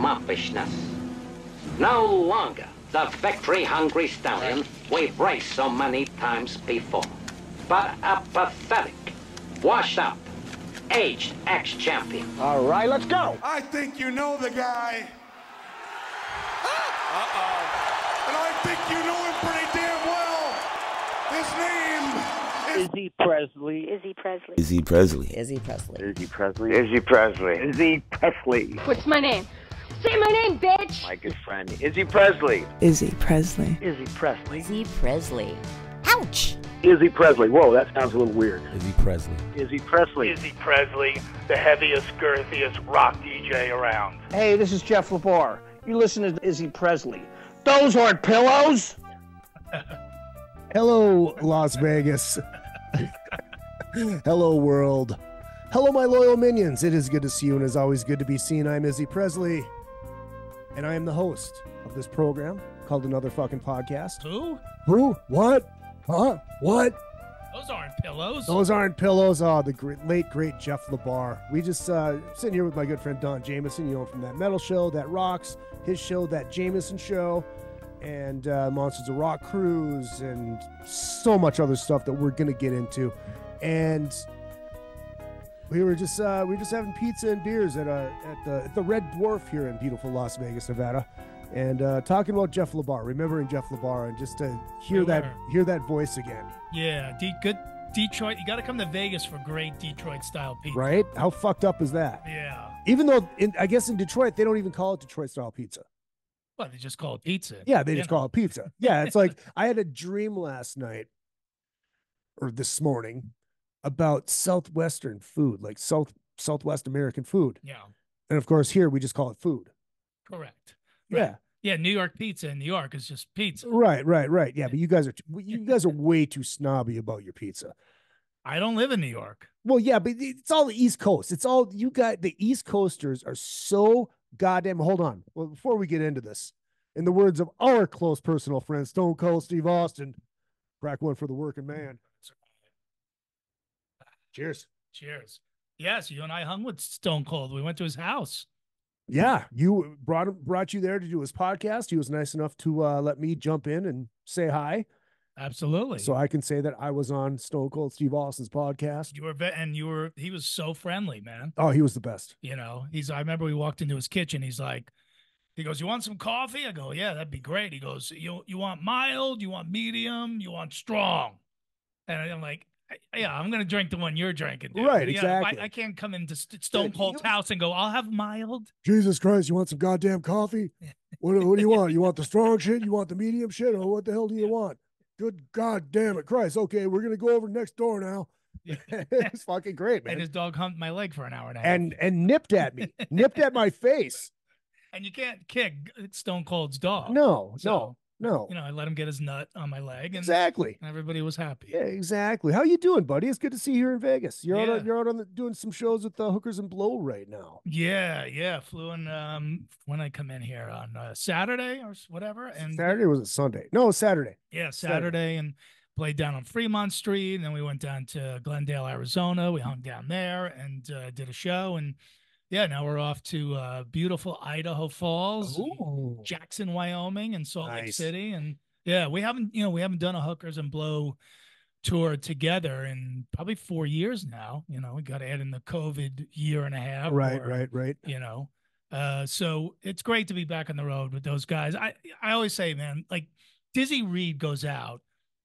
moppishness. No longer the victory-hungry stallion we've raced so many times before, but a pathetic, washed-up, aged ex-champion. All right, let's go. I think you know the guy. And I think you know him pretty damn well. His name is Izzy Presley. Izzy Presley. Izzy Presley. Izzy Presley. Izzy Presley. Izzy Presley. Izzy Presley. What's my name? Say my name, bitch! My good friend, Izzy Presley. Izzy Presley. Izzy Presley. Izzy Presley. Ouch! Izzy Presley. Whoa, that sounds a little weird. Izzy Presley. Izzy Presley. Izzy Presley, the heaviest, girthiest rock DJ around. Hey, this is Jeff LeBar. You listen to Izzy Presley. Those aren't pillows. Hello, Las Vegas. Hello, world. Hello, my loyal minions. It is good to see you, and it's always good to be seen. I'm Izzy Presley, and I am the host of this program called Another Fucking Podcast. Who? Who? What? Huh? What? Those aren't pillows. Those aren't pillows. Oh, the late, great Jeff LeBar. We just sitting here with my good friend Don Jamieson, you know, from That Metal Show, That Rocks, his show, That Jamieson Show, and Monsters of Rock Cruise, and so much other stuff that we're going to get into. And we were just having pizza and beers at the Red Dwarf here in beautiful Las Vegas, Nevada, and talking about Jeff LeBar, remembering Jeff LeBar, and just to hear that voice again. Yeah, good Detroit. You got to come to Vegas for great Detroit style pizza. Right? How fucked up is that? Yeah. Even though I guess in Detroit they don't even call it Detroit style pizza. Well, they just call it pizza. Yeah, they just call it pizza. Yeah, it's like I had a dream last night or this morning about Southwestern food, like Southwest American food. Yeah. And of course here we just call it food. Correct. Yeah. Right. Yeah, New York pizza in New York is just pizza. Right. Yeah, but you guys are way too snobby about your pizza. I don't live in New York. Well, yeah, but it's all the East Coast. It's all you got. The East Coasters are so goddamn. Hold on. Well, before we get into this, in the words of our close personal friend Stone Cold Steve Austin, crack one for the working man. Cheers. Cheers. Yes, you and I hung with Stone Cold. We went to his house. Yeah, you brought you there to do his podcast. He was nice enough to let me jump in and say hi. Absolutely. So I can say that I was on Stone Cold Steve Austin's podcast. He was so friendly, man. Oh, he was the best. You know, I remember we walked into his kitchen. He goes, you want some coffee? I go, yeah, that'd be great. He goes, you want mild? You want medium? You want strong? And I'm like, yeah, I'm going to drink the one you're drinking, dude. Right, Yeah, exactly. I can't come into Stone Cold's house and go, I'll have mild. Jesus Christ, you want some goddamn coffee? What do you want? You want the strong shit? You want the medium shit? Or what the hell do you want? Good God damn it, Christ. Okay, we're going to go over next door now. It's fucking great, man. And his dog humped my leg for an hour and a half. And nipped at me. Nipped at my face. And you can't kick Stone Cold's dog. No. You know, I let him get his nut on my leg. And exactly. Everybody was happy. Yeah, exactly. How you doing, buddy? It's good to see you here in Vegas. You're out on doing some shows with the Hookers and Blow right now. Yeah. Flew in when I come in here on Saturday or whatever. And Saturday, or was it Sunday? No, it was Saturday. Yeah, Saturday. And played down on Fremont Street. And then we went down to Glendale, Arizona. We hung down there and did a show. And yeah, now we're off to beautiful Idaho Falls, Jackson, Wyoming, and Salt Lake City. And yeah, we haven't done a Hookers and Blow tour together in probably 4 years now. You know, we got to add in the COVID year and a half. Right. You know, so it's great to be back on the road with those guys. I always say, man, like Dizzy Reed goes out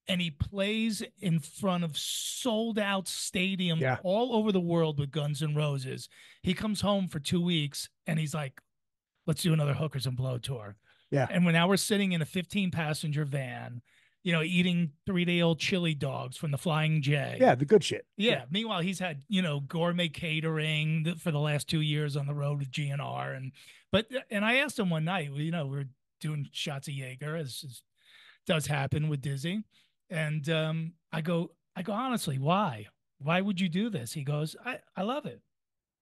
and he plays in front of sold-out stadiums all over the world with Guns N' Roses. He comes home for 2 weeks, and he's like, let's do another Hookers and Blow tour. Yeah. And now we're sitting in a 15-passenger van, you know, eating 3-day-old chili dogs from the Flying J. Yeah, the good shit. Yeah. Meanwhile, he's had, you know, gourmet catering for the last 2 years on the road with GNR. And I asked him one night, you know, we were doing shots of Jaeger, as does happen with Dizzy. And I go, honestly, why? Why would you do this? He goes, I love it.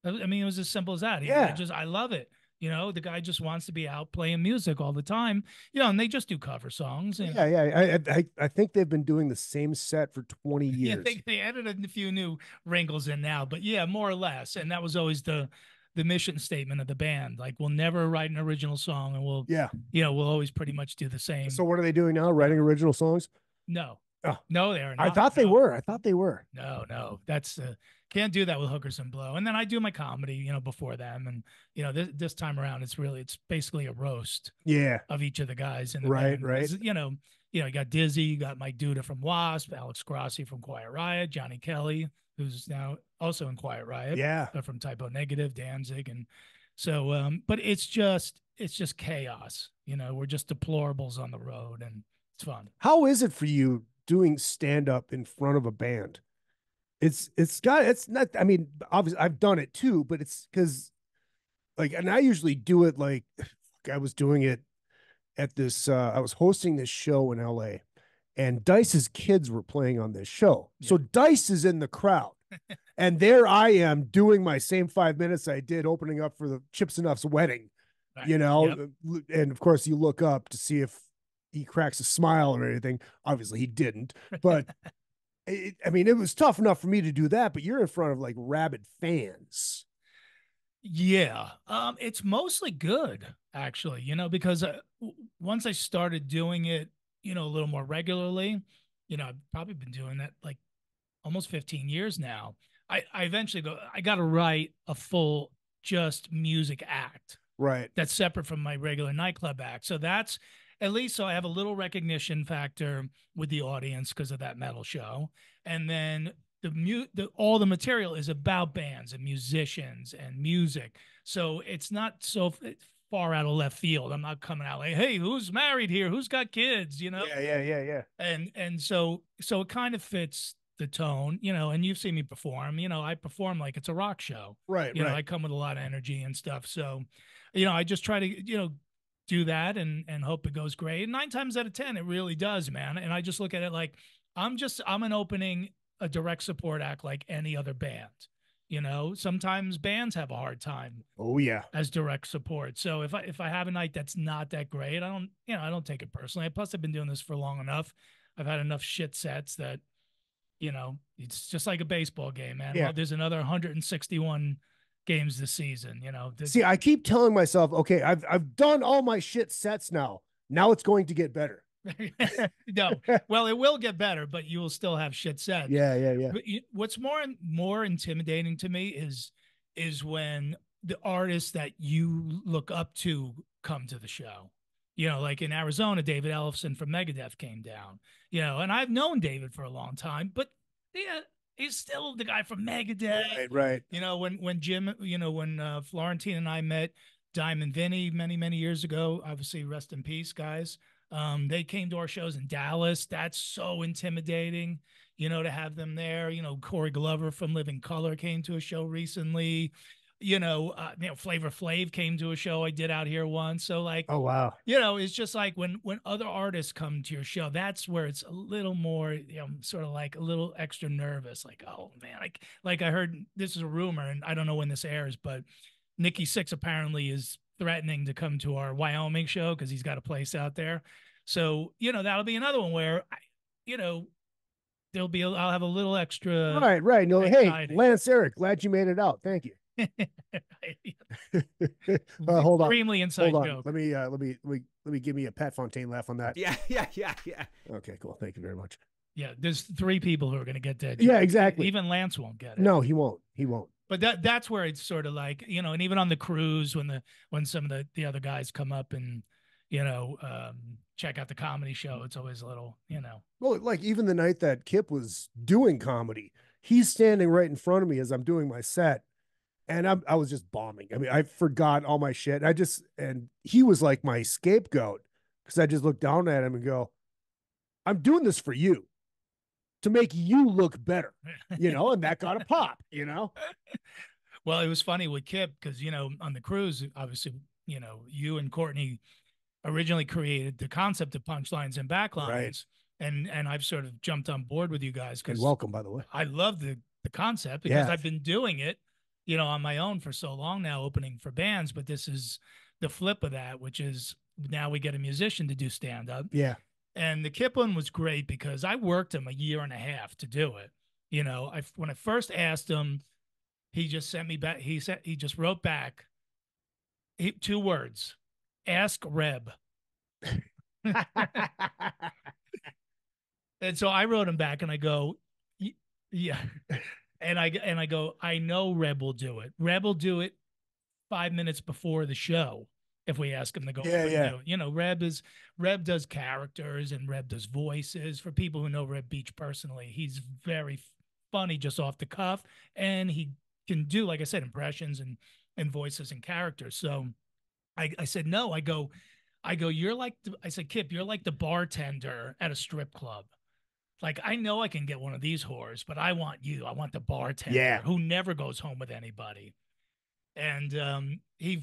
I mean, it was as simple as that. I love it. You know, the guy just wants to be out playing music all the time. You know, and they just do cover songs. And, I think they've been doing the same set for 20 years. Yeah, they added a few new wrinkles in now, but yeah, more or less. And that was always the the mission statement of the band. Like, we'll never write an original song, and we'll always pretty much do the same. So what are they doing now? Writing original songs? No. Oh. No, they are not. I thought they were. No. That's can't do that with Hookers and Blow. And then I do my comedy, before them. And this time around, it's basically a roast. Yeah. Of each of the guys in the right, band. Right. You got Dizzy, you got Mike Duda from Wasp, Alex Grossi from Quiet Riot, Johnny Kelly, who's now also in Quiet Riot. Yeah. From Typo Negative, Danzig, and so. But it's just chaos. We're just deplorables on the road, and it's fun. How is it for you doing stand up in front of a band? It's not, I mean, obviously I've done it too, but it's because and I usually do it I was doing it at this, I was hosting this show in LA, and Dice's kids were playing on this show. Yeah. So Dice is in the crowd, and there I am doing my same 5 minutes I did opening up for the Chips Enough's wedding, right. Yep. And of course you look up to see if he cracks a smile or anything. Obviously he didn't, but it was tough enough for me to do that, but you're in front of rabid fans. Yeah. It's mostly good, actually, because once I started doing it, a little more regularly, I've probably been doing that almost 15 years now. I eventually I got to write a full just music act. Right. That's separate from my regular nightclub act. So that's at least so I have a little recognition factor with the audience because of that metal show. And then all the material is about bands and musicians and music. So it's not so far out of left field. I'm not coming out like, hey, who's married here? Who's got kids? Yeah. And so it kind of fits the tone, and you've seen me perform, I perform like it's a rock show. Right. I come with a lot of energy and stuff. So, I just try to, do that and hope it goes great. And 9 times out of 10, it really does, man. And I just look at it like I'm an opening a direct support act like any other band. Sometimes bands have a hard time. Oh yeah. As direct support. So if I have a night that's not that great, I don't take it personally. Plus I've been doing this for long enough. I've had enough shit sets that, it's just like a baseball game, man. Yeah. Well, there's another 161 games this season, See, I keep telling myself, okay, I've done all my shit sets now. Now it's going to get better. No, well, it will get better, but you will still have shit sets. Yeah. But what's more intimidating to me is when the artists that you look up to come to the show. Like in Arizona, David Ellefson from Megadeth came down. And I've known David for a long time, but yeah, he's still the guy from Megadeth. Right. When Jim, when Florentine and I met Diamond Vinny many years ago, obviously rest in peace, guys. They came to our shows in Dallas. That's so intimidating, to have them there. Corey Glover from Living Color came to a show recently. Flavor Flav came to a show I did out here once. So oh wow, it's just like when other artists come to your show, that's where it's a little more, sort of like a little extra nervous. Like, oh man, like I heard, this is a rumor, and I don't know when this airs, but Nikki Sixx apparently is threatening to come to our Wyoming show because he's got a place out there. So that'll be another one where I'll have a little extra. Right. No, hey, Lance Eric, glad you made it out. Thank you. Hold on. Extremely inside joke. Let me give me a Pat Fontaine laugh on that. Yeah. Okay, cool. Thank you very much. Yeah, there's 3 people who are going to get that. Yeah, exactly. Even Lance won't get it. No, he won't. But that's where it's sort of like, and even on the cruise when some of the other guys come up and check out the comedy show, it's always a little, Well, like even the night that Kip was doing comedy, he's standing right in front of me as I'm doing my set. And I was just bombing. I mean, I forgot all my shit. And he was like my scapegoat because I just looked down at him and go, I'm doing this for you to make you look better, and that got a pop, Well, it was funny with Kip because, on the cruise, obviously, you and Courtney originally created the concept of Punchlines and Backlines. Right. And I've sort of jumped on board with you guys. And welcome, by the way. I love the concept because I've been doing it, on my own for so long now, opening for bands. But this is the flip of that, which is now we get a musician to do stand-up. Yeah. And the Kip one was great because I worked him a year and a half to do it. When I first asked him, he just sent me back. He just wrote back 2 words: ask Reb. And so I wrote him back and I go, yeah. And I go, I know Reb will do it. Reb will do it 5 minutes before the show if we ask him to go over and do it. You know, Reb does characters and Reb does voices. For people who know Reb Beach personally, he's very funny just off the cuff, and he can do, like I said, impressions and voices and characters. So I said no. I go, you're like I said, Kip, you're like the bartender at a strip club. Like, I know I can get one of these whores, but I want you. I want the bartender who never goes home with anybody. And he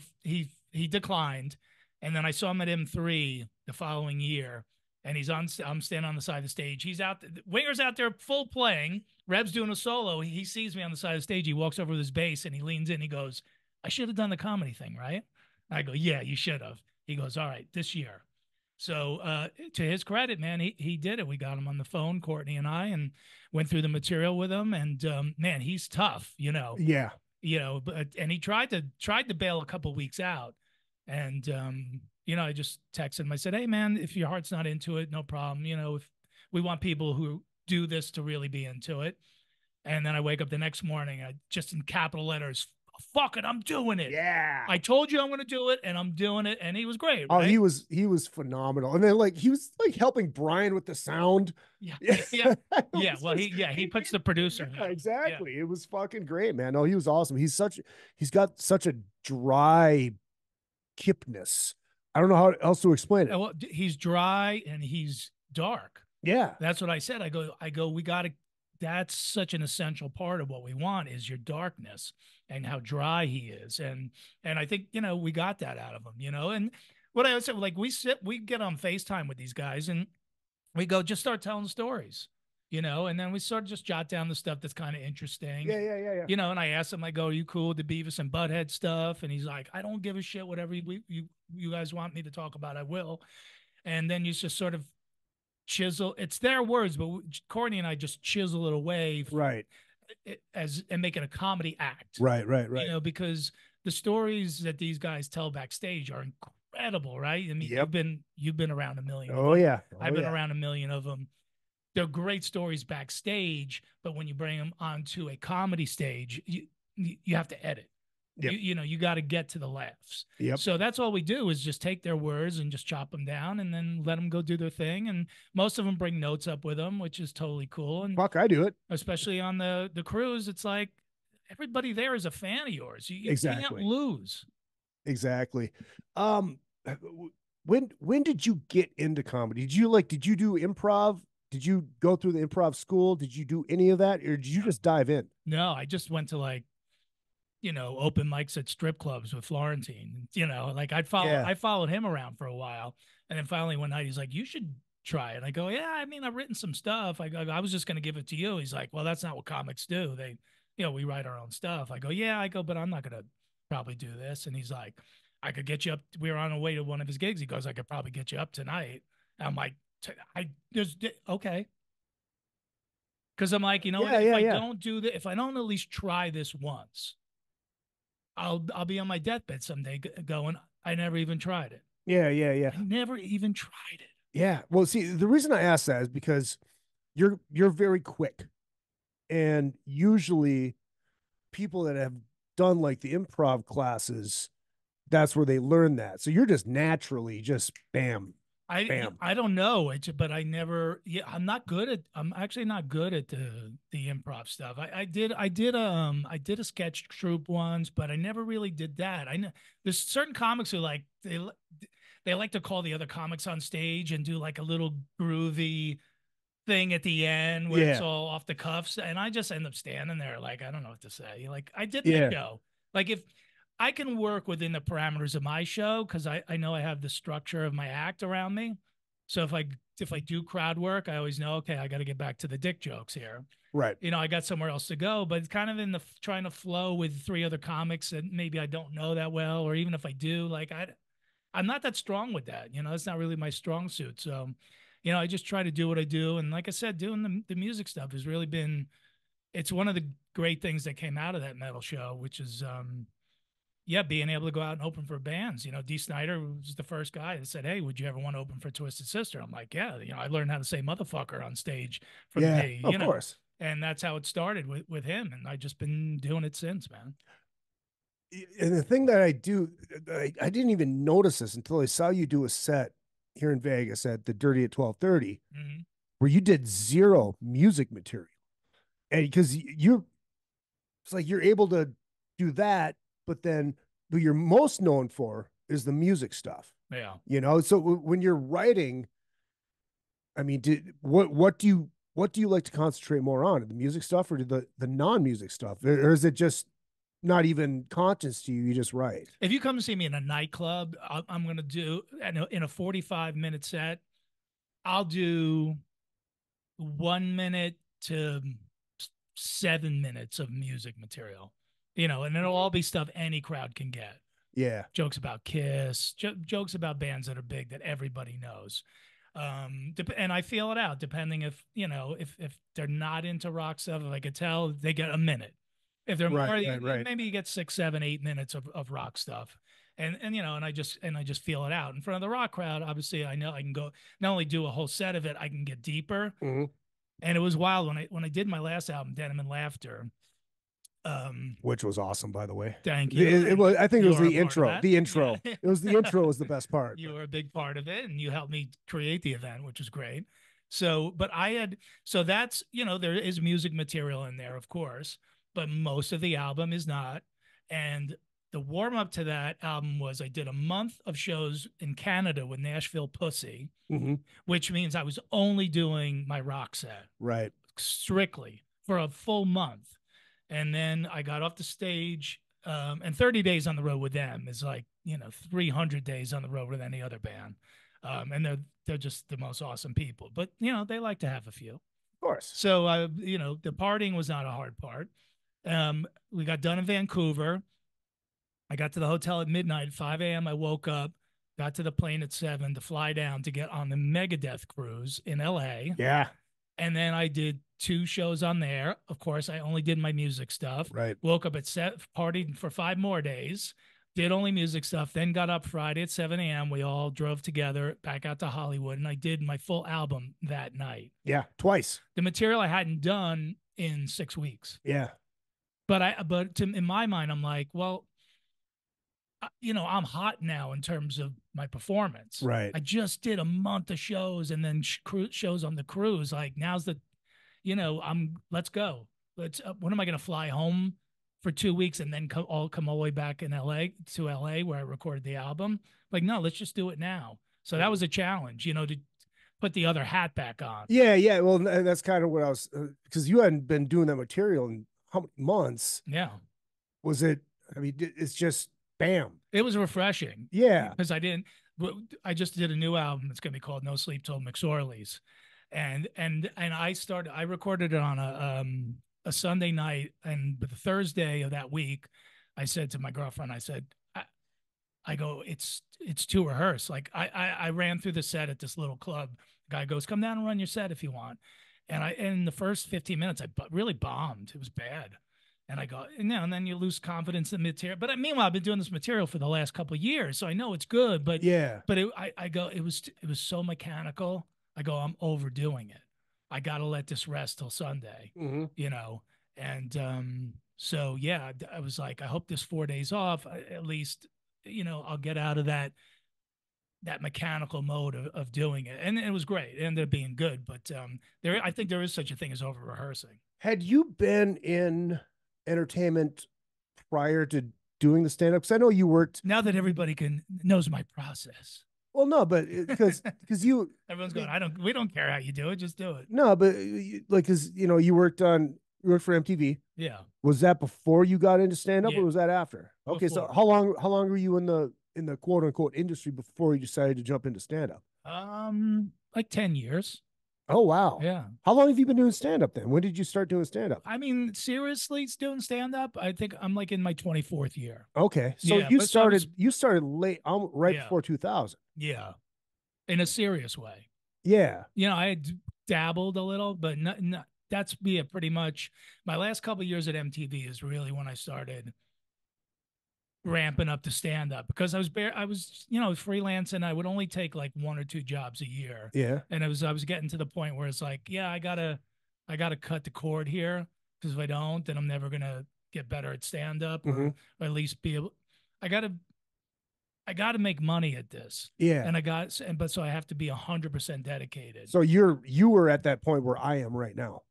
declined. And then I saw him at M3 the following year, and I'm standing on the side of the stage. He's out, Winger's out there full playing. Reb's doing a solo. He sees me on the side of the stage. He walks over with his bass and he leans in. He goes, I should have done the comedy thing, right? I go, yeah, you should have. He goes, all right, this year. So to his credit, man, he did it. We got him on the phone, Courtney and I, and went through the material with him. And man, he's tough, you know. Yeah. You know, and he tried to bail a couple weeks out. And you know, I just texted him. I said, hey man, if your heart's not into it, no problem. You know, if we want people who do this to really be into it. And then I wake up the next morning, I just in capital letters, fuck it, I'm doing it. Yeah. I told you I'm going to do it, and I'm doing it. And he was great. Oh, right? he was phenomenal. And then like he was like helping Brian with the sound. Yeah. Yeah. Yeah. Well, he puts the producer. Yeah, exactly. Yeah. It was fucking great, man. No, he was awesome. He's got such a dry kipness. I don't know how else to explain it. Well, he's dry and he's dark. Yeah. That's what I said. I go, we got to, that's such an essential part of what we want is your darkness and how dry he is. And I think, you know, we got that out of him, you know. And what I would say, like, we get on FaceTime with these guys and we go, just start telling stories, you know, and then we sort of just jot down the stuff that's kind of interesting. Yeah. You know, and I asked him, I go, are you cool with the Beavis and Butthead stuff? And he's like, I don't give a shit. Whatever you guys want me to talk about, I will. And then you just sort of chisel. It's their words, but Courtney and I just chisel it away, right? And make it a comedy act, right. You know, because the stories that these guys tell backstage are incredible, right? I mean, you've been around a million. Oh yeah, I've been around a million of them. They're great stories backstage, but when you bring them onto a comedy stage, you have to edit. Yep. You know, you got to get to the laughs. Yep. So that's all we do is just take their words and just chop them down and then let them go do their thing. And most of them bring notes up with them, which is totally cool. And fuck, I do it. Especially on the cruise. It's like everybody there is a fan of yours. You exactly. can't lose. Exactly. When did you get into comedy? Did you do improv? Did you go through the improv school? Did you do any of that? Or did you just dive in? No, I just went to like, you know, open mics at strip clubs with Florentine, you know, like I followed him around for a while. And then finally one night he's like, you should try it. I go, yeah, I mean, I've written some stuff. I was just going to give it to you. He's like, well, that's not what comics do. They, you know, we write our own stuff. I go, yeah, but I'm not going to probably do this. And he's like, I could get you up. We were on our way to one of his gigs. He goes, I could probably get you up tonight. And I'm like, okay. Cause I'm like, you know, don't do that, if I don't at least try this once, I'll be on my deathbed someday going, I never even tried it. Yeah. I never even tried it. Yeah. Well, see, the reason I ask that is because you're very quick. And usually people that have done like the improv classes, that's where they learn that. So you're just naturally just bam. I don't know, but I never. Yeah, I'm actually not good at the improv stuff. I did a sketch troupe once, but I never really did that. I know there's certain comics who like they like to call the other comics on stage and do like a little groovy thing at the end where it's all off the cuffs, and I just end up standing there like I don't know what to say. Like I did the show. Like if I can work within the parameters of my show because I know I have the structure of my act around me. So if I do crowd work, I always know, okay, I got to get back to the dick jokes here. Right. You know, I got somewhere else to go, but it's kind of in the trying to flow with 3 other comics that maybe I don't know that well, or even if I do, like I'm not that strong with that. You know, that's not really my strong suit. So, you know, I just try to do what I do. And like I said, doing the music stuff has really been it's one of the great things that came out of that metal show, which is yeah, being able to go out and open for bands. You know, Dee Snider was the first guy that said, "Hey, would you ever want to open for Twisted Sister?" I'm like, "Yeah." You know, I learned how to say motherfucker on stage from Yeah, Dee, of you know, course. and that's how it started with him, and I've just been doing it since, man. And the thing that I do, I didn't even notice this until I saw you do a set here in Vegas at the Dirty at 12:30, Mm-hmm. where you did zero music material, and because you're, it's like you're able to do that, but then what you're most known for is the music stuff. Yeah. You know, so when you're writing, I mean, what do you like to concentrate more on, the music stuff or the non-music stuff, or is it just not even conscious to you? You just write. If you come to see me in a nightclub, I'm going to do in a 45-minute set. I'll do 1 minute to 7 minutes of music material, you know, and it'll all be stuff any crowd can get. Yeah. Jokes about Kiss, jokes about bands that are big that everybody knows. And I feel it out depending if, you know, if they're not into rock stuff, if I could tell, they get a minute. If they're more, Right. maybe you get 6, 7, 8 minutes of rock stuff. And you know, and I just feel it out in front of the rock crowd. Obviously, I know I can go not only do a whole set of it, I can get deeper. Mm-hmm. And it was wild when I did my last album, Denim and Laughter. Which was awesome, by the way. Thank you. It was. I think it was You are the a part of intro. that. The intro. Yeah. It was the intro was the best part. You were a big part of it, and you helped me create the event, which was great. So, but I had, so that's, you know, there is music material in there, of course, but most of the album is not. And the warm up to that album was I did a month of shows in Canada with Nashville Pussy, Mm-hmm. which means I was only doing my rock set Right. strictly for a full month. And then I got off the stage, and 30 days on the road with them is like, you know, 300 days on the road with any other band. And they're just the most awesome people, but you know, they like to have a few. Of course. So, you know, the partying was not a hard part. We got done in Vancouver. I got to the hotel at midnight, 5 a.m. I woke up, got to the plane at 7 to fly down to get on the Megadeth cruise in LA. Yeah. And then I did 2 shows on there. Of course, I only did my music stuff. Right. Woke up at 7, partied for 5 more days, did only music stuff, then got up Friday at 7 a.m. We all drove together back out to Hollywood, and I did my full album that night. Yeah. Twice. The material I hadn't done in 6 weeks. Yeah. But in my mind, I'm like, well, you know, I'm hot now in terms of my performance. Right. I just did a month of shows and then shows on the cruise. Like now's the, you know, let's go. When am I going to fly home for 2 weeks and then come all the way back in LA where I recorded the album? Like, no, let's just do it now. So that was a challenge, you know, to put the other hat back on. Yeah. Yeah. Well, that's kind of what I was, because you hadn't been doing that material in how many months? Yeah. Was it? I mean, it's just bam. It was refreshing. Yeah. Because I just did a new album. It's going to be called No Sleep Til McSorely's. And I recorded it on a Sunday night. And the Thursday of that week, I said to my girlfriend, I said, I go, it's too rehearsed. Like I ran through the set at this little club. The guy goes, come down and run your set if you want. And in the first 15 minutes, I really bombed. It was bad. And I go, you know, and then you lose confidence in the material. But meanwhile, I've been doing this material for the last couple of years, so I know it's good. But yeah, but I go, it was so mechanical. I go, I'm overdoing it. I got to let this rest till Sunday, mm-hmm. you know. And so yeah, I was like, I hope this 4 days off, at least, you know, I'll get out of that mechanical mode of doing it. And it was great. It ended up being good. But I think there is such a thing as over rehearsing. Had you been in entertainment prior to doing the stand-up? Because I know you worked. Now that everybody knows my process. Well, no, but because you, everyone's going, we don't care how you do it, just do it. No, but like, because you know, you worked for MTV. Yeah. Was that before you got into stand-up, or was that after? Okay, before. so how long were you in the quote unquote industry before you decided to jump into stand-up? Like 10 years. Oh, wow. Yeah. How long have you been doing stand-up then? When did you start doing stand-up? I mean, seriously, doing stand-up, I think I'm like in my 24th year. Okay. So yeah, you started late, right before 2000. Yeah. In a serious way. Yeah. You know, I had dabbled a little, but not that's me pretty much. My last couple of years at MTV is really when I started ramping up to stand up, because I was freelance, and I would only take like 1 or 2 jobs a year. Yeah. And I was getting to the point where it's like, yeah, I gotta cut the cord here, because if I don't, then I'm never gonna get better at stand up, or at least be able. I gotta make money at this. Yeah. But so I have to be 100% dedicated. So you were at that point where I am right now.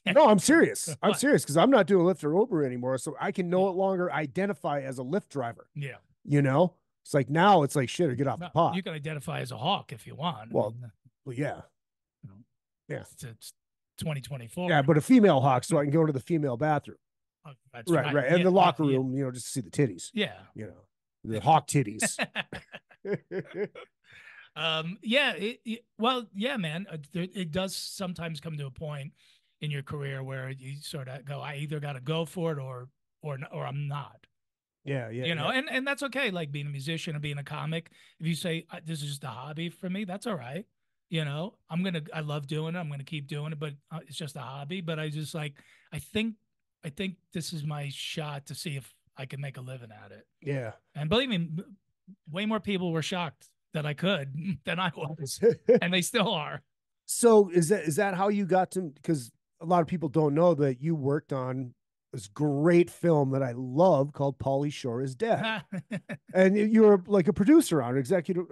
No, I'm serious. I'm serious, because I'm not doing Lyft or Uber anymore, so I can no longer identify as a Lyft driver. Yeah. It's like now it's like shit or get off the pot. You can identify as a hawk if you want. Well, yeah. Yeah. It's 2024. Yeah, but a female hawk, so I can go to the female bathroom. Oh, that's right. And the locker room, just to see the titties. Yeah. The hawk titties. Well, yeah, man. It does sometimes come to a point in your career where you sort of go, I either got to go for it or I'm not. Yeah. And that's okay. Like being a musician or being a comic. If you say this is just a hobby for me, that's all right. I love doing it. I'm gonna keep doing it, but it's just a hobby. But I just I think this is my shot to see if I can make a living at it. Yeah. And believe me, way more people were shocked that I could than I was, and they still are. So is that how you got to? Because a lot of people don't know that you worked on this great film that I love called Pauly Shore Is Dead, and you were like a producer on it, executive.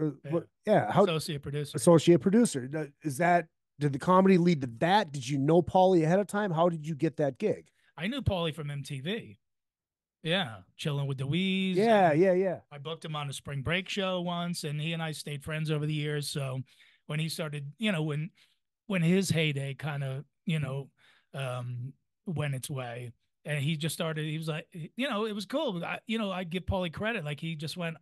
Associate producer. Associate producer. Did the comedy lead to that? Did you know Pauly ahead of time? How did you get that gig? I knew Pauly from MTV. Yeah, Chilling with the Wees. Yeah. I booked him on a spring break show once, and he and I stayed friends over the years. So when he started, when his heyday kind of, went its way, and he just started, he was like, it was cool. I give Pauly credit. Like he just went,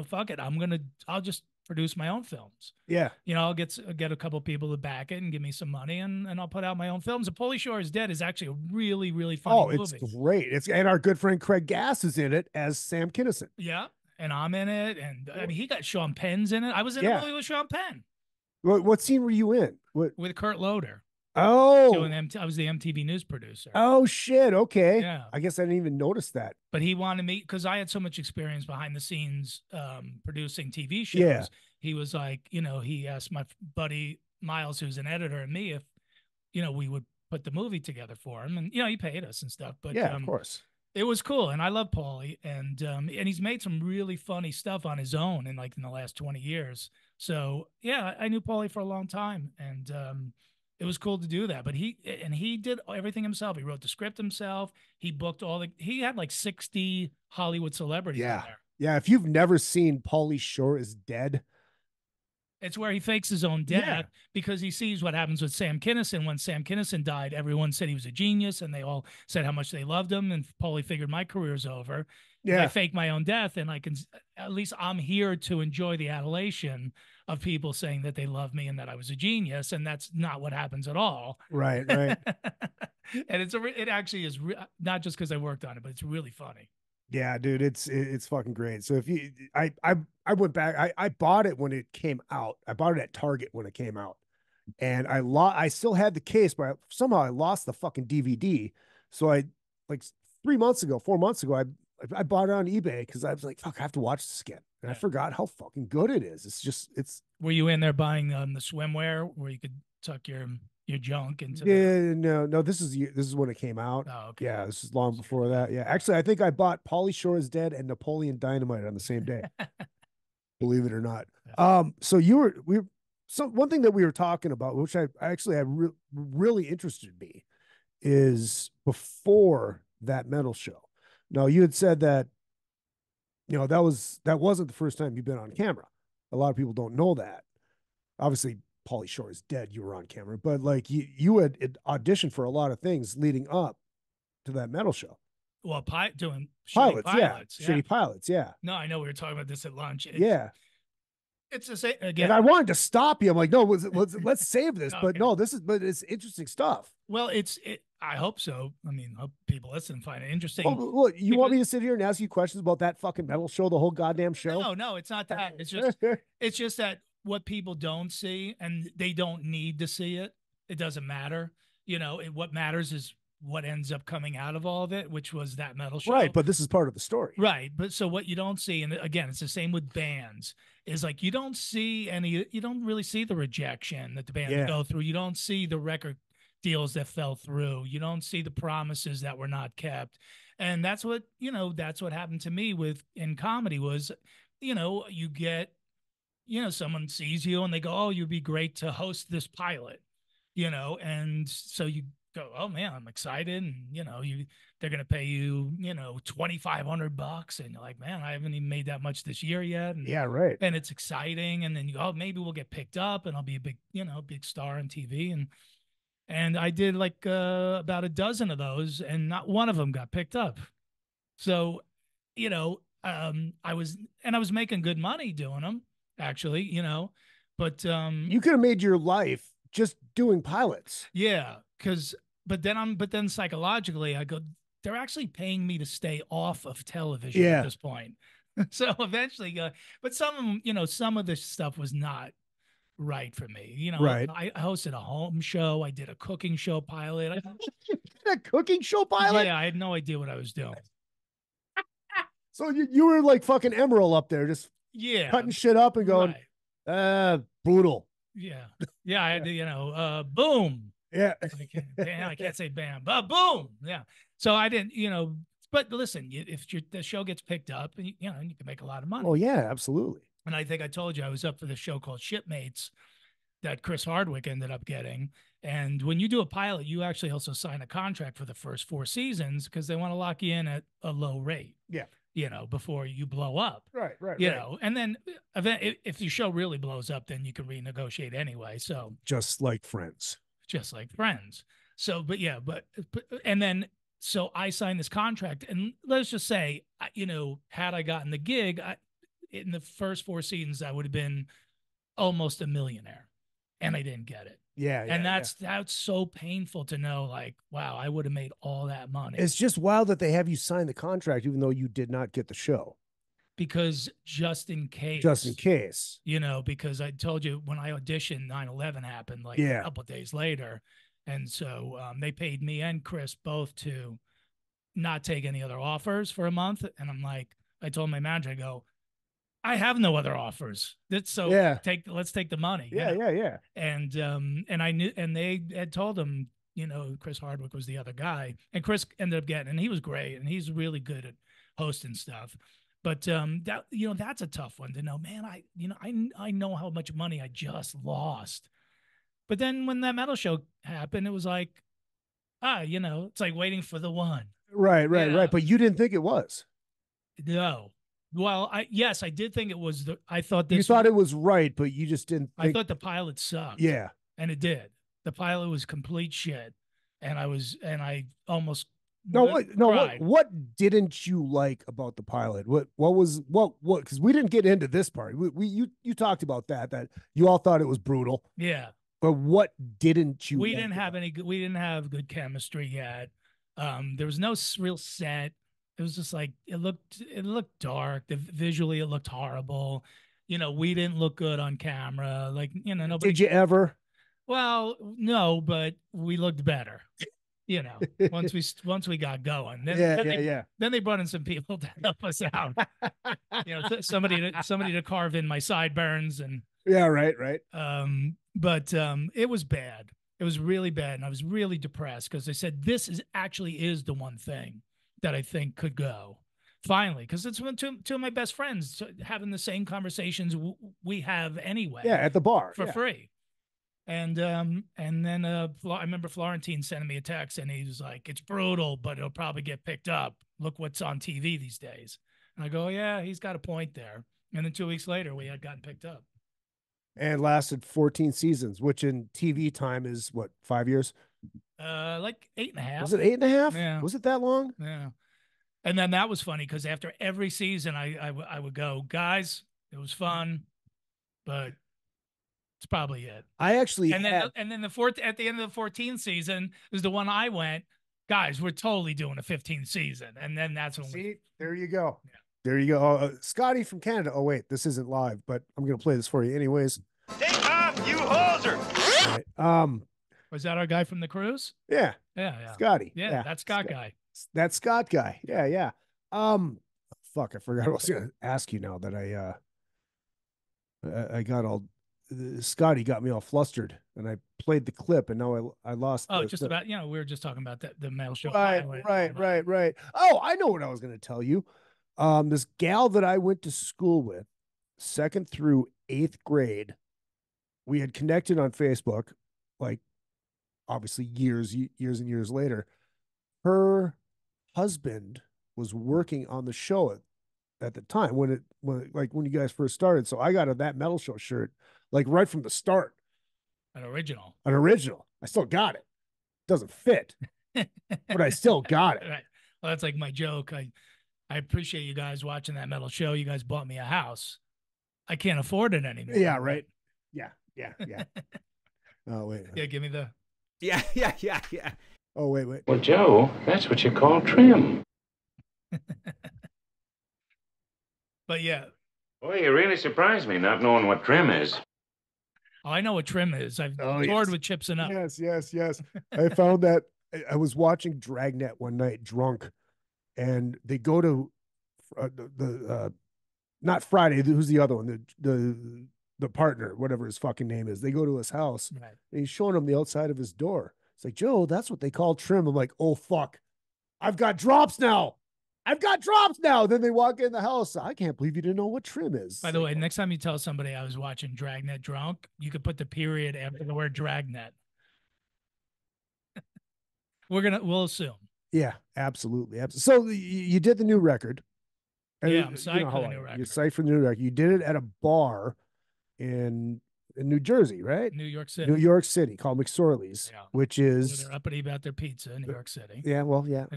fuck it. I'll just produce my own films. Yeah. I'll get a couple people to back it and give me some money, and I'll put out my own films. And Pauly Shore Is Dead is actually a really, really funny movie. It's great. And our good friend Craig Gass is in it as Sam Kinison. Yeah. And I'm in it. And I mean, he got Sean Penn's in it. I was in a movie with Sean Penn. What scene were you in? With Kurt Loder. Oh, I was the MTV news producer. Oh shit! Okay, yeah. I guess I didn't even notice that. But he wanted me, because I had so much experience behind the scenes producing TV shows. Yeah. He was like, he asked my buddy Miles, who's an editor, and me if, we would put the movie together for him, and he paid us and stuff. But yeah, of course, it was cool, and I love Pauly, and he's made some really funny stuff on his own in the last 20 years. So yeah, I knew Pauly for a long time, and it was cool to do that. But he did everything himself. He wrote the script himself. He booked he had like 60 Hollywood celebrities in there. Yeah, if you've never seen Pauly Shore Is Dead, it's where he fakes his own death because he sees what happens with Sam Kinison. When Sam Kinison died, everyone said he was a genius, and they all said how much they loved him. And Pauly figured my career's over. Yeah, I fake my own death, and at least I'm here to enjoy the adulation of people saying that they love me and that I was a genius, and that's not what happens at all. Right. And it actually is not just because I worked on it, but it's really funny. Yeah, dude, it's fucking great. So I went back, I bought it when it came out. I bought it at Target when it came out, and I still had the case, but somehow I lost the fucking DVD. So I 4 months ago, I bought it on eBay because I was like, fuck, I have to watch this again. And I forgot how fucking good it is. It's. Were you in there buying the swimwear where you could tuck your junk into? No. This is when it came out. Oh, okay. Yeah, this is long before that. Yeah, actually, I think I bought Pauly Shore Is Dead and Napoleon Dynamite on the same day. Believe it or not. So one thing that we were talking about, which I actually had really interested me, is before that metal show. Now, you had said that, that wasn't the first time you've been on camera. A lot of people don't know that. Obviously, Pauly Shore Is Dead, you were on camera, but you had auditioned for a lot of things leading up to that metal show. Well, doing pilots, yeah. Shitty pilots, yeah. No, I know we were talking about this at lunch. It's the same again. And I wanted to stop you. I'm like, no, let's save this. Okay. But no, but it's interesting stuff. Well, I hope so. I mean, hope people listen and find it interesting. Well, you want me to sit here and ask you questions about that fucking metal show, the whole goddamn show? No, it's not that. It's just that what people don't see, and they don't need to see it. It doesn't matter. what matters is what ends up coming out of all of it, which was that metal show. Right, but this is part of the story. Right. But so what you don't see, and again, it's the same with bands, is like you don't really see the rejection that the bands go through. You don't see the record deals that fell through. You don't see the promises that were not kept. And that's what happened to me in comedy was, you get, someone sees you and they go, oh, you'd be great to host this pilot, and so you go, oh man, I'm excited. And, they're going to pay you, $2,500. And you're like, man, I haven't even made that much this year yet. And, yeah, right. And it's exciting. And then you go, oh, maybe we'll get picked up and I'll be a big star on TV. And I did like about a dozen of those and not one of them got picked up. So, I was making good money doing them actually, but you could have made your life just doing pilots. Yeah. But then psychologically I go, they're actually paying me to stay off of television at this point. So eventually, but some of the stuff was not right for me. Right. I hosted a home show. I did a cooking show pilot. A cooking show pilot? Yeah, I had no idea what I was doing. So you were like fucking Emerald up there, just cutting shit up and going, brutal. Yeah. Yeah, I had to, boom. Yeah. I can't say bam, but boom. Yeah. So I didn't, but listen, if the show gets picked up, you can make a lot of money. Oh, yeah, absolutely. And I think I told you I was up for the show called Shipmates that Chris Hardwick ended up getting. And when you do a pilot, you actually also sign a contract for the first 4 seasons because they want to lock you in at a low rate. Yeah. Before you blow up. Right. And then if your show really blows up, then you can renegotiate anyway. So just like Friends. So, so I signed this contract, and let's just say, had I gotten the gig, in the first 4 seasons, I would have been almost a millionaire, and I didn't get it. Yeah. And that's so painful to know, like, wow, I would have made all that money. It's just wild that they have you sign the contract, even though you did not get the show. Because just in case, because I told you when I auditioned, 9/11 happened like a couple of days later. And so they paid me and Chris both to not take any other offers for a month. And I'm like, I told my manager, I go, I have no other offers. Let's take the money. Yeah. And I knew, and they had told him, Chris Hardwick was the other guy, and Chris ended up getting, and he was great, and he's really good at hosting stuff. But that's a tough one to know, man. I know how much money I just lost. But then when that metal show happened, it was like, it's like waiting for the one. Right. But you didn't think it was. No. Well, I did think it was I thought you thought it was right, but you just didn't think... I thought the pilot sucked. Yeah. And it did. The pilot was complete shit. And I almost what didn't you like about the pilot? What because we didn't get into this part. You talked about that you all thought it was brutal. Yeah. But what didn't you we didn't have good chemistry yet. There was no real set. It was just like it looked dark. Visually it looked horrible. We didn't look good on camera. Like, nobody. Did you ever? Well, no, but we looked better. Once we got going. Then they brought in some people to help us out. Somebody to carve in my sideburns and. Yeah, right. But it was bad. It was really bad, and I was really depressed because I said this actually is the one thing that I think could go finally, because it's when two of my best friends having the same conversations we have anyway. Yeah, at the bar for free. And then I remember Florentine sending me a text, and he was like, "It's brutal, but it'll probably get picked up. Look what's on TV these days." And I go, "Yeah, he's got a point there." And then 2 weeks later, we had gotten picked up. And lasted 14 seasons, which in TV time is what, 5 years? Like 8.5. Was it 8.5? Yeah. Was it that long? Yeah. And then that was funny because after every season, I would go, guys, it was fun, but it's probably it. I actually and then at the end of the 14th season is the one I went, guys, we're totally doing a 15th season, and then that's when there you go. Yeah. There you go. Scotty from Canada. Oh wait, this isn't live, but I'm gonna play this for you anyways. Take off, you hoser. Right. Was that our guy from the cruise? Yeah. Yeah. Scotty. Yeah, that Scott guy. That Scott guy. Yeah. Fuck, I forgot what I was gonna ask you now that I got all Scotty got me all flustered and I played the clip and now I lost about, we were just talking about the mail show. Right. Oh, I know what I was gonna tell you. This gal that I went to school with, 2nd through 8th grade, we had connected on Facebook, like obviously years and years later. Her husband was working on the show at the time when you guys first started. So I got that metal show shirt like right from the start. An original. I still got it. Doesn't fit, but I still got it. Right. Well, that's like my joke. I appreciate you guys watching that metal show. You guys bought me a house. I can't afford it anymore. Yeah, right. Yeah. Oh, wait. Yeah, give me the. Yeah. Oh, wait. Well, Joe, that's what you call trim. But yeah. Boy, you really surprised me not knowing what trim is. Oh, I know what trim is. I've toured with Chips and Up. Yes. I found that I was watching Dragnet one night drunk, and they go to not Friday. Who's the other one? The partner, whatever his fucking name is. They go to his house, right, and he's showing him the outside of his door. It's like, Joe, that's what they call trim. I'm like, oh fuck, I've got drops now. Then they walk in the house. I can't believe you didn't know what trim is. By the way, next time you tell somebody I was watching Dragnet drunk, you could put the period after the word Dragnet. We'll assume. Yeah, absolutely. So you did the new record. Yeah, I'm psyched for the new record. You're psyched for the new record. You did it at a bar in New Jersey, right? New York City. New York City, called McSorley's, which is they're uppity about their pizza in New York City. Yeah, well, yeah,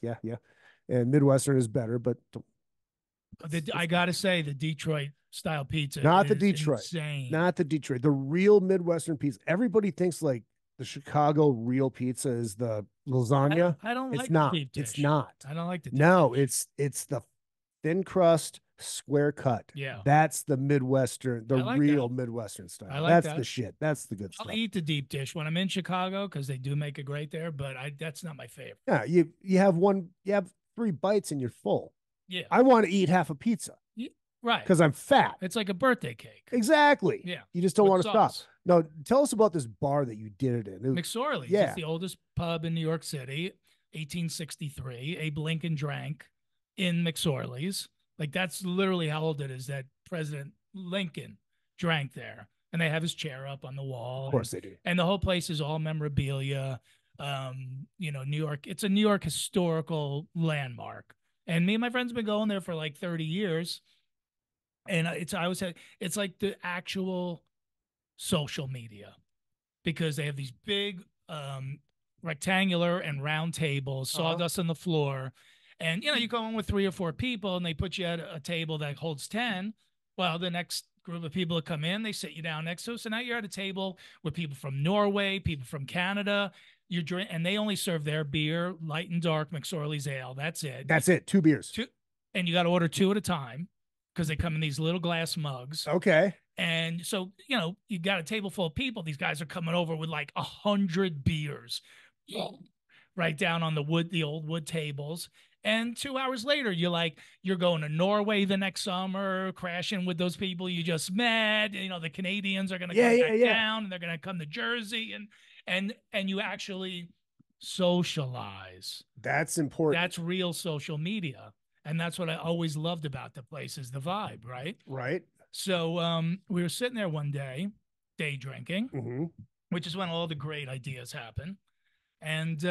yeah. And Midwestern is better, but I gotta say the Detroit style pizza, not the Detroit, insane. Not the Detroit, the real Midwestern pizza. Everybody thinks like the Chicago real pizza is the lasagna. I don't it's like not. the deep dish. It's not. I don't like the deep no. dish. It's the thin crust, square cut. Yeah, that's the Midwestern, the real that. Midwestern style. I like that's that. The shit. That's the good stuff. I'll eat the deep dish when I'm in Chicago because they do make it great there, but that's not my favorite. Yeah, you have 3 bites and you're full. Yeah, I want to eat half a pizza. Yeah, right, because I'm fat. It's like a birthday cake. Exactly. Yeah, you just don't want to sauce. stop. No, tell us about this bar that you did it in. McSorley's. Yeah, it's the oldest pub in New York City. 1863. Abe Lincoln drank in McSorley's. Like that's literally how old it is. That President Lincoln drank there, and they have his chair up on the wall. Of course they do. And the whole place is all memorabilia. New York. It's a New York historical landmark. And me and my friends have been going there for like 30 years. And it's like the actual social media because they have these big rectangular and round tables, sawdust on the floor. And, you go in with 3 or 4 people and they put you at a table that holds 10. Well, the next group of people that come in, they sit you down next to us. So now you're at a table with people from Norway, people from Canada. And they only serve their beer, light and dark McSorley's ale. That's it. That's it. 2 beers. And you got to order 2 at a time because they come in these little glass mugs. Okay. And so, you got a table full of people. These guys are coming over with like 100 beers right down on the old wood tables. And 2 hours later, you're going to Norway the next summer, crashing with those people you just met. The Canadians are going to come back down, and they're going to come to Jersey, and you actually socialize. That's important. That's real social media, and that's what I always loved about the place is the vibe, right? Right. So we were sitting there one day drinking, which is when all the great ideas happen, and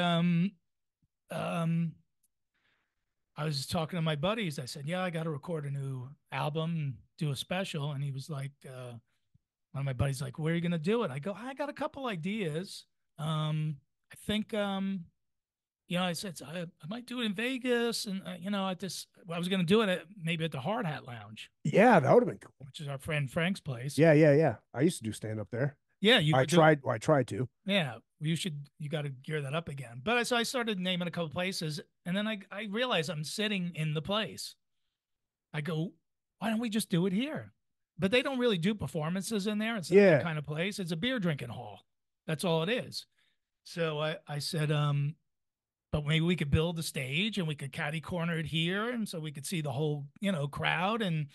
I was just talking to my buddies. I said, yeah, I got to record a new album and do a special. And he was like, one of my buddies like, where are you going to do it? I go, I got a couple ideas. I think, I said, I might do it in Vegas. And, I was going to do it maybe at the Hard Hat Lounge. Yeah, that would have been cool. Which is our friend Frank's place. Yeah. I used to do stand up there. Yeah, I tried to. Yeah, you got to gear that up again. But so I started naming a couple places, and then I realized I'm sitting in the place. I go, why don't we just do it here? But they don't really do performances in there. It's not that kind of place. It's a beer drinking hall. That's all it is. So I said, but maybe we could build the stage and we could catty corner it here, and so we could see the whole, crowd, and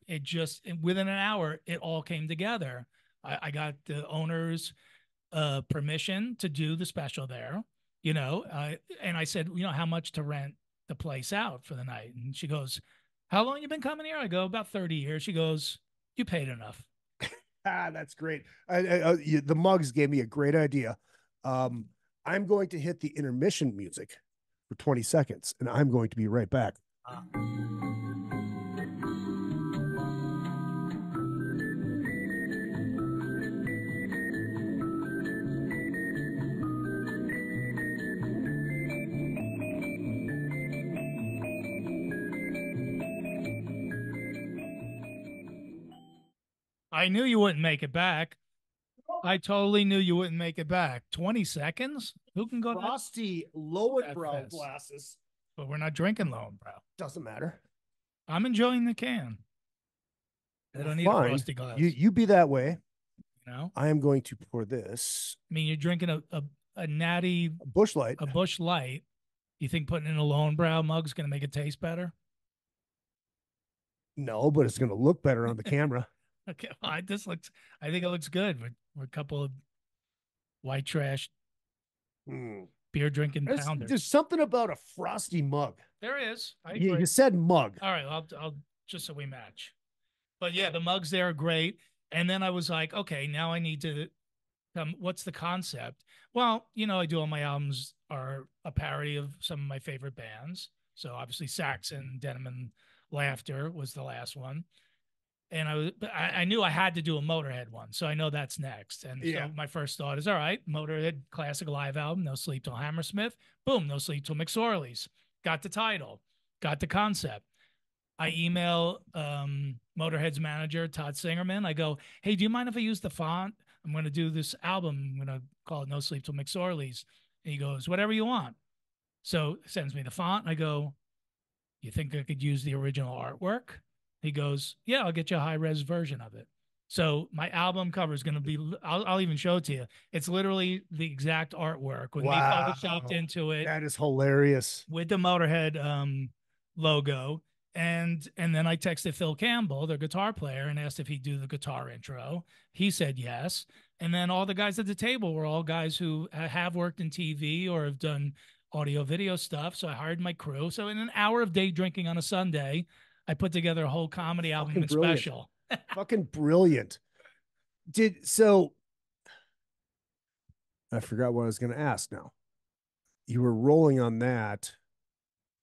it just within an hour it all came together. I got the owner's permission to do the special there, and I said, how much to rent the place out for the night, and she goes, how long you been coming here? I go, about 30 years. She goes, you paid enough. That's great. The mugs gave me a great idea. I'm going to hit the intermission music for 20 seconds, and I'm going to be right back. I knew you wouldn't make it back. I totally knew you wouldn't make it back. 20 seconds? Who can go Frosty Lowenbrow fast? glasses. But we're not drinking Lowenbrow. Doesn't matter. I'm enjoying the can. I don't need a frosty glass. You be that way. I am going to pour this. I mean, you're drinking a natty Busch Light. A Busch Light. You think putting in a Lowenbrow mug is going to make it taste better? No, but it's going to look better on the camera. Okay, well, I think it looks good. We're a couple of white trash beer drinking pounders. There's something about a frosty mug. There is. You said mug. All right, I'll just so we match. But yeah, the mugs there are great. And then I was like, okay, now I need to what's the concept? Well, I do all my albums are a parody of some of my favorite bands. So obviously Saxon, Denim and Laughter was the last one. And I knew I had to do a Motorhead one, so I know that's next. And so my first thought is, all right, Motorhead classic live album, No Sleep Till Hammersmith. Boom, No Sleep Till McSorley's. Got the title, got the concept. I email Motorhead's manager, Todd Singerman. I go, hey, do you mind if I use the font? I'm going to do this album. I'm going to call it No Sleep Till McSorley's. And he goes, whatever you want. So sends me the font. I go, you think I could use the original artwork? He goes, yeah, I'll get you a high-res version of it. So my album cover is going to be, I'll even show it to you. It's literally the exact artwork with me photoshopped into it. That is hilarious. With the Motorhead logo. And then I texted Phil Campbell, their guitar player, and asked if he'd do the guitar intro. He said yes. And then all the guys at the table were all guys who have worked in TV or have done audio video stuff. So I hired my crew. So in an hour of day drinking on a Sunday, I put together a whole comedy album and special. Fucking brilliant. I forgot what I was going to ask now. You were rolling on that.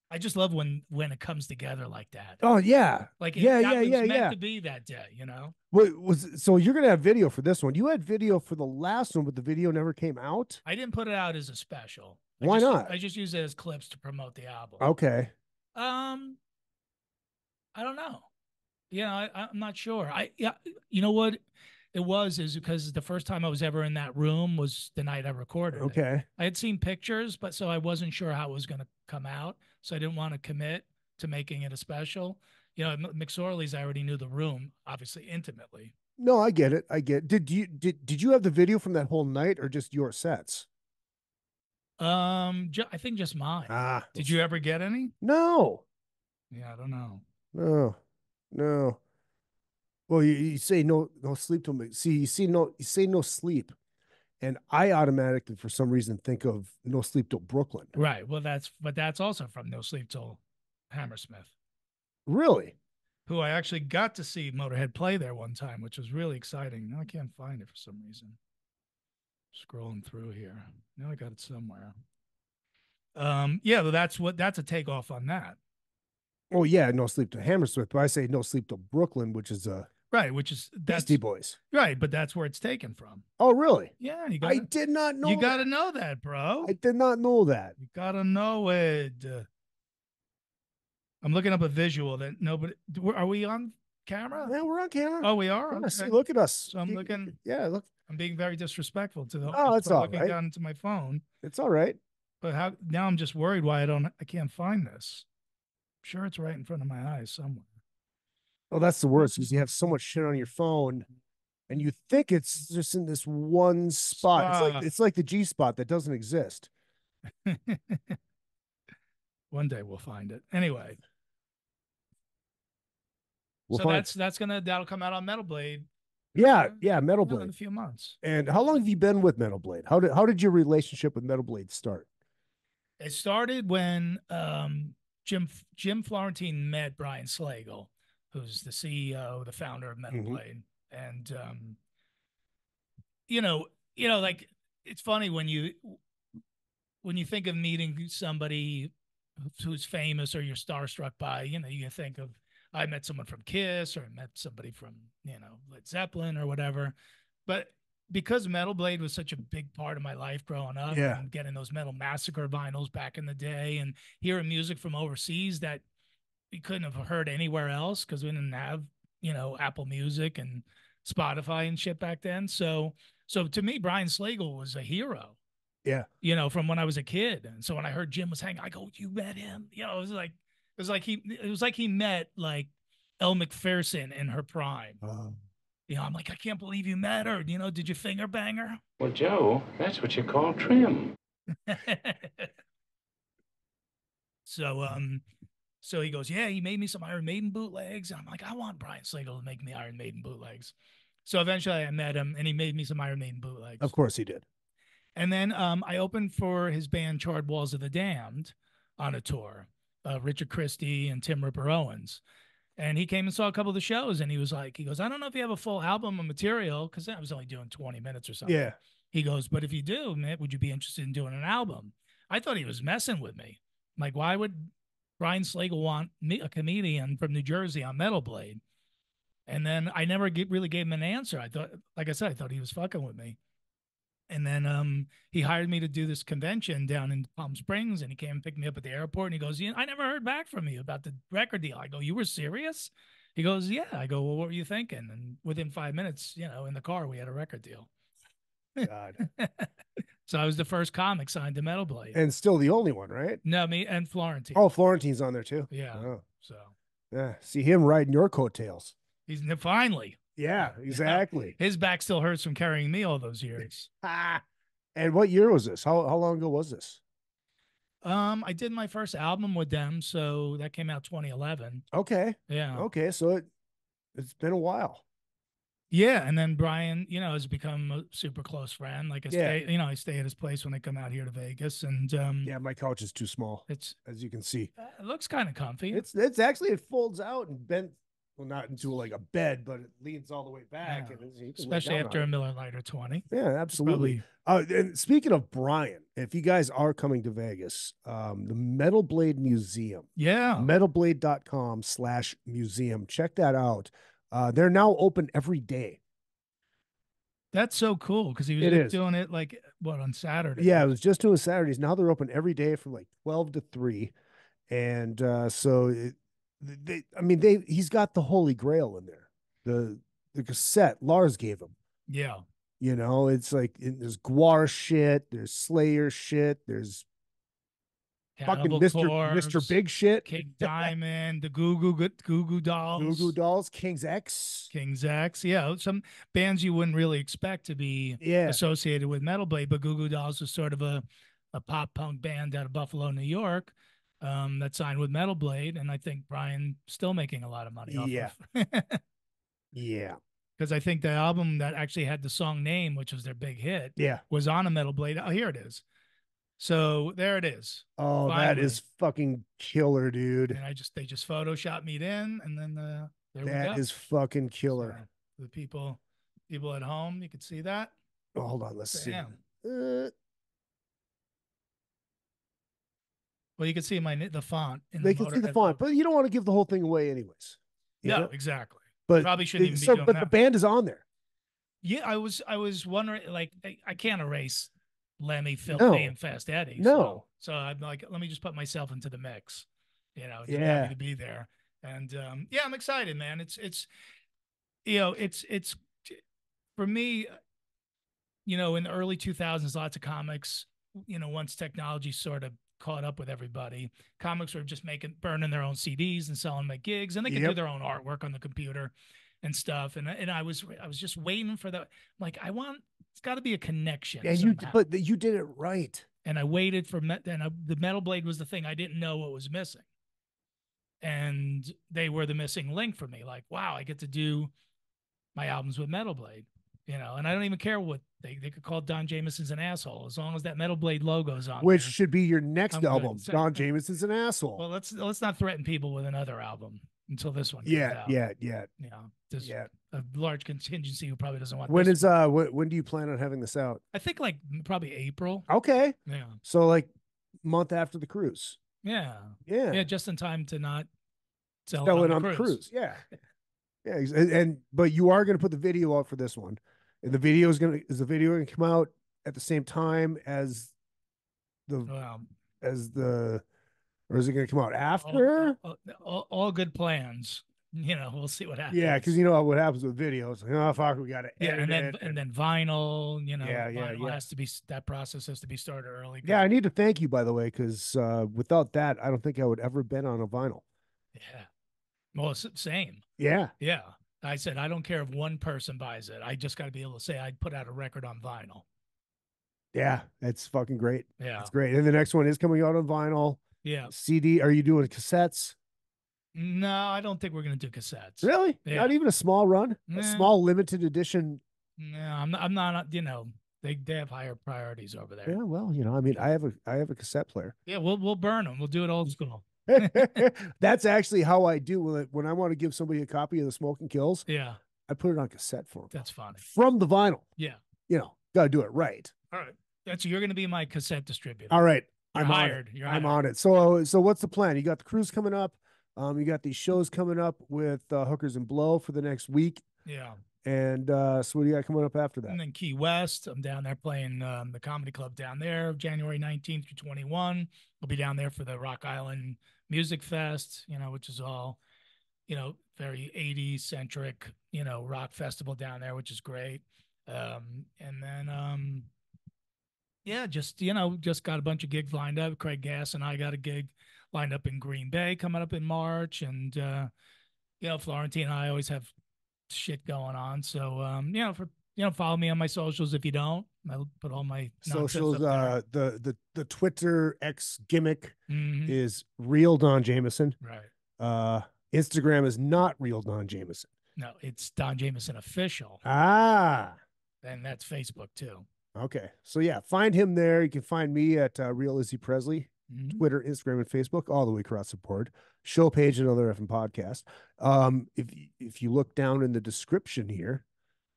I just love when it comes together like that. Oh yeah. Like it was meant to be that day, So you're going to have video for this one. You had video for the last one, but the video never came out? I didn't put it out as a special. Why not? I just use it as clips to promote the album. Okay. I don't know. I'm not sure. You know what it is because the first time I was ever in that room was the night I recorded. Okay. it. I had seen pictures, but so I wasn't sure how it was going to come out. So I didn't want to commit to making it a special. McSorley's, I already knew the room, obviously intimately. No, I get it. Did you have the video from that whole night or just your sets? I think just mine. Did you ever get any? No. Yeah, I don't know. No. Well, you say no sleep till me. See, you say no sleep, and I automatically, for some reason, think of No Sleep Till Brooklyn. Right. Well, that's also from No Sleep Till Hammersmith. Really? Who I actually got to see Motorhead play there one time, which was really exciting. Now I can't find it for some reason. Scrolling through here. Now I got it somewhere. That's a takeoff on that. Oh yeah, No Sleep Till Hammersmith, but I say No Sleep Till Brooklyn, which is that's Beastie Boys. Right, but that's where it's taken from. Oh really? Yeah, I did not know. You got to know that, bro. I did not know that. You got to know it. I'm looking up a visual that nobody. Are we on camera? Yeah, we're on camera. Oh, we are. Okay. See, look at us. So I'm looking. Yeah, look. I'm being very disrespectful to the. Oh, it's all looking right. down into my phone. It's all right. But now I'm just worried why I can't find this. I'm sure it's right in front of my eyes somewhere. Oh, that's the worst because you have so much shit on your phone and you think it's just in this one spot. Spot. It's like the G spot that doesn't exist. One day we'll find it. Anyway, We'll so find. that'll come out on Metal Blade. Yeah, Metal In a Blade. few months. And how long have you been with Metal Blade? How did your relationship with Metal Blade start? It started when Jim Florentine met Brian Slagle, who's the CEO, the founder of Metal Blade, and you know, like it's funny when you think of meeting somebody who's famous or you're starstruck by, you think of I met someone from Kiss or I met somebody from Led Zeppelin or whatever, but because Metal Blade was such a big part of my life growing up and getting those Metal Massacre vinyls back in the day and hearing music from overseas that we couldn't have heard anywhere else because we didn't have, Apple Music and Spotify and shit back then. So to me, Brian Slagle was a hero. Yeah. From when I was a kid. And so when I heard Jim was hanging, I go, you met him? It was like he met like Elle Macpherson in her prime. I'm like, I can't believe you met her. Did you finger bang her? Well, Joe, that's what you call trim. So he goes, yeah, he made me some Iron Maiden bootlegs. And I'm like, I want Brian Slagle to make me Iron Maiden bootlegs. So eventually I met him and he made me some Iron Maiden bootlegs. Of course he did. And then I opened for his band Charred Walls of the Damned on a tour, Richard Christie and Tim Ripper Owens. And he came and saw a couple of the shows and he goes, I don't know if you have a full album of material because I was only doing 20 minutes or something. Yeah. He goes, but if you do, man, would you be interested in doing an album? I thought he was messing with me. Like, why would Brian Slagle want me, a comedian from New Jersey, on Metal Blade? And then I never really gave him an answer. I thought, like I said, I thought he was fucking with me. And then he hired me to do this convention down in Palm Springs, and he came and picked me up at the airport. And he goes, I never heard back from you about the record deal. I go, you were serious? He goes, yeah. I go, well, what were you thinking? And within 5 minutes, in the car, we had a record deal. God. So I was the first comic signed to Metal Blade. And still the only one, right? No, me and Florentine. Oh, Florentine's on there too. Yeah. Oh. So yeah, see him riding your coattails. he's finally. Yeah, exactly. His back still hurts from carrying me all those years. And what year was this? How long ago was this? I did my first album with them, so that came out 2011. Okay. Yeah. Okay, so it's been a while. Yeah, and then Brian, has become a super close friend. Like I stay at his place when they come out here to Vegas, and yeah, my couch is too small. It's as you can see. It looks kind of comfy. It's actually it folds out and bent. Well, not into like a bed, but it leans all the way back, and especially after a Miller Lite or 20. Yeah, absolutely. And speaking of Brian, if you guys are coming to Vegas, the Metal Blade Museum, metalblade.com/museum. Check that out. They're now open every day. That's so cool because he was doing it like on Saturday. Yeah, it was just doing Saturdays. Now they're open every day from like 12 to 3, and he's got the Holy Grail in there. The cassette Lars gave him. Yeah. It's like there's Gwar shit, there's Slayer shit, there's Cannibal fucking Corpse, Mr. Big Shit, King Diamond, the Goo Goo Dolls, Goo Goo Dolls, King's X. Yeah, some bands you wouldn't really expect to be associated with Metal Blade, but Goo Goo Dolls was sort of a pop punk band out of Buffalo, New York, that signed with Metal Blade, and I think Brian's still making a lot of money off of. Yeah. Because I think the album that actually had the song name, which was their big hit, was on a Metal Blade. Oh, here it is. So there it is. Oh, finally. That is fucking killer, dude. And they just photoshopped me in, and then there we go. That is fucking killer. So the people at home, you can see that. Oh, hold on, let's see. Well, you can see the font. They can see the font, but you don't want to give the whole thing away, anyways. No, exactly. But probably shouldn't even be doing but that. The band is on there. Yeah, I was wondering, like, I can't erase Lemmy, Filthy, and Fast Eddie. No. So I'm like, let me just put myself into the mix. Just happy to be there. And I'm excited, man. It's for me, in the early 2000s, lots of comics, once technology sort of caught up with everybody, comics were just burning their own CDs and selling them at gigs, and they could do their own artwork on the computer. and stuff. And I was just waiting for the, like, it's got to be a connection. And somehow. you did it right. And I waited for, the metal blade was the thing I didn't know what was missing. And they were the missing link for me. Like, wow, I get to do my albums with Metal Blade, and I don't even care what they could call Don Jamieson's an asshole as long as that Metal Blade logo's on. Which there, should be your next I'm album. good. Don Jamieson's an asshole. Well, let's not threaten people with another album until this one comes out. Yeah. There's a large contingency who probably doesn't want. When this when do you plan on having this out? I think like probably April. Okay. Yeah. So like month after the cruise. Yeah, just in time to not sell it it on the cruise. Yeah. But you are going to put the video out for this one, and the video is the video going to come out at the same time as or is it going to come out after? All good plans. We'll see what happens. Yeah, because you know what happens with videos. Oh fuck, we got to edit it. And then vinyl. Vinyl has to be, that process has to be started early. Yeah, I need to thank you, by the way, because without that, I don't think I would ever been on a vinyl. Yeah. Well, same. Yeah. Yeah. I said, I don't care if one person buys it. I just got to be able to say I'd put out a record on vinyl. Yeah, it's fucking great. Yeah. It's great. And the next one is coming out on vinyl. Yeah. CD. Are you doing cassettes? No, I don't think we're going to do cassettes. Really? Yeah. Not even a small run? Nah. A small limited edition? No, I'm not, they have higher priorities over there. Yeah, well, I mean, I have a cassette player. Yeah, we'll burn them. We'll do it old school. That's actually how I do when I want to give somebody a copy of the Smoking Kills. Yeah. I put it on cassette for them. That's funny. From the vinyl. Yeah. Got to do it right. All right. You're going to be my cassette distributor. All right. You're hired. I'm on it. So what's the plan? You got the cruise coming up. You got these shows coming up with Hookers and Blow for the next week. Yeah. And so what do you got coming up after that? And then Key West, I'm down there playing the comedy club down there, January 19th through 21. We'll be down there for the Rock Island Music Fest, which is all, very 80s centric, rock festival down there, which is great. And then, just got a bunch of gigs lined up. Craig Gass and I got a gig lined up in Green Bay coming up in March. And, Florentine and I always have shit going on. So, follow me on my socials. If you don't, I'll put all my socials. The Twitter X gimmick is real Don Jamieson. Right. Instagram is not real Don Jamieson. No, it's Don Jamieson official. Ah, and that's Facebook too. Okay, so yeah, find him there. You can find me at Real Izzy Presley, Twitter, Instagram, and Facebook, all the way across the board. Show page, another effing podcast. If you look down in the description here,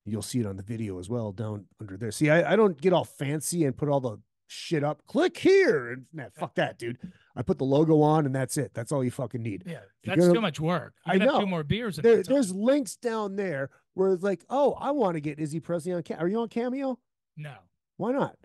you'll see it on the video as well down under there. See, I don't get all fancy and put all the shit up. Click here. And fuck that, dude. I put the logo on and that's it. That's all you fucking need. Yeah, that's too much work. I know. Have 2 more beers. There's links down there where it's like, oh, I want to get Izzy Presley on. Are you on Cameo? No. Why not?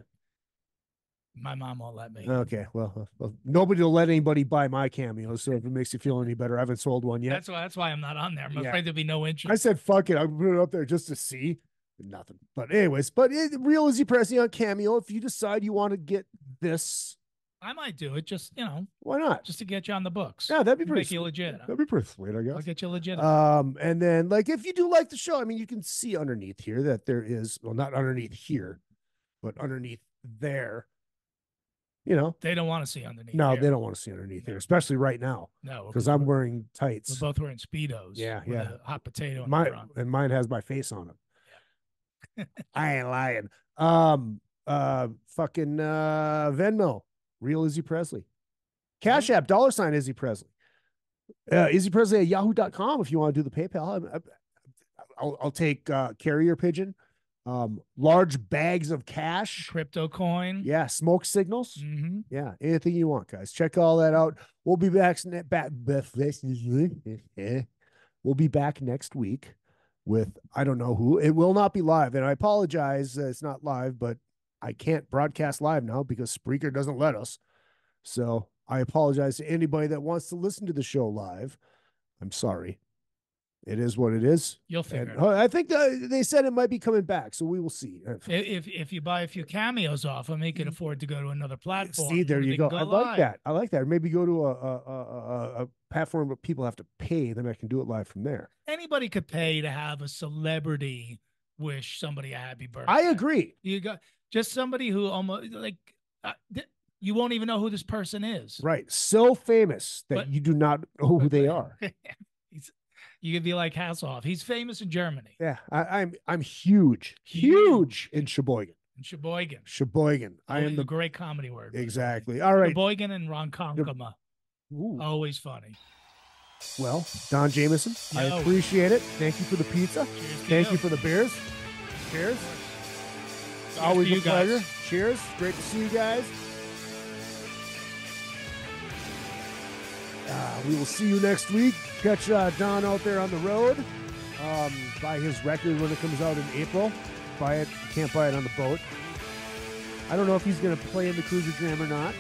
My mom won't let me. Okay, well, nobody will let anybody buy my Cameo. So if it makes you feel any better, I haven't sold one yet. That's why I'm not on there. I'm afraid there'll be no interest. I said, fuck it. I put it up there just to see. Nothing. But anyways, Real Izzy Presley on Cameo. If you decide you want to get this, I might do it. Just why not? Just to get you on the books. Yeah, that'd be pretty make you legit. That'd be pretty sweet, I guess. I'll get you legit. And then if you do like the show, I mean, you can see underneath here that there is, well, not underneath here, but underneath there. They don't want to see underneath. No, here. They don't want to see underneath here, especially right now. No, because I'm wearing tights. We're both wearing Speedos. Yeah. A hot potato. And mine has my face on it. Yeah. I ain't lying. Fucking Venmo, Real Izzy Presley. Cash App, $ Izzy Presley. Izzy Presley at yahoo.com if you want to do the PayPal. I'll take carrier pigeon. Large bags of cash, crypto coin, smoke signals, anything you want, guys. Check all that out. We'll be back. We'll be back next week with I don't know who. It will not be live, and I apologize. It's not live, but I can't broadcast live now because Spreaker doesn't let us. So I apologize to anybody that wants to listen to the show live. I'm sorry. It is what it is. You'll figure it out. I think they said it might be coming back, so we will see. If you buy a few cameos off, I make it afford to go to another platform. See, there you go. I like that. Or maybe go to a platform where people have to pay, then I can do it live from there. Anybody could pay to have a celebrity wish somebody a happy birthday. I agree. You got just somebody who almost like you won't even know who this person is. Right. So famous that But- you do not know who they are. You could be like Hasselhoff. He's famous in Germany. Yeah. I'm huge in Sheboygan. In Sheboygan. Sheboygan. I am a the great comedy word. exactly. All right. Sheboygan and Ronkonkoma. Ooh. Always funny. Well, Don Jamieson, I Yo. appreciate it. Thank you for the pizza. Cheers to Thank you. you for the beers. Cheers. Cheers Always to a you pleasure. guys. Cheers. Great to see you guys. We will see you next week. Catch Don out there on the road. Buy his record when it comes out in April. Buy it. You can't buy it on the boat. I don't know if he's going to play in the Cruiser Jam or not.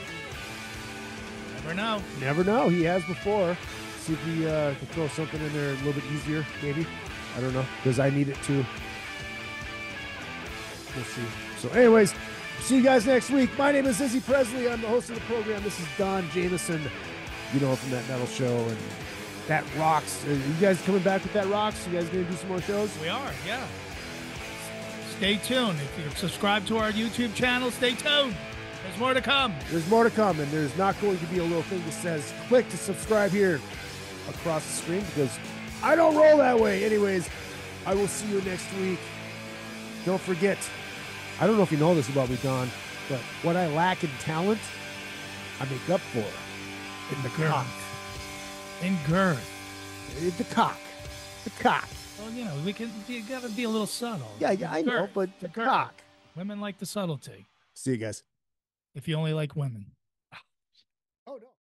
Never know. Never know. He has before. See if he can throw something in there a little bit easier, maybe. I don't know, because I need it too. We'll see. So anyways, see you guys next week. My name is Izzy Presley. I'm the host of the program. This is Don Jamieson. You know him from That Metal Show and That Rocks. Are you guys coming back with That Rocks? You guys going to do some more shows? We are, yeah. Stay tuned. If you're subscribed to our YouTube channel, stay tuned. There's more to come. There's more to come, and there's not going to be a little thing that says click to subscribe here across the screen because I don't roll that way. Anyways, I will see you next week. Don't forget, I don't know if you know this about me, Don, but what I lack in talent, I make up for in the cock. In girth. The cock. The cock. Well, you know, you got to be a little subtle. Yeah, I know, Girth. but the Girth. cock. Women like the subtlety. See you guys. If you only like women. Oh, no.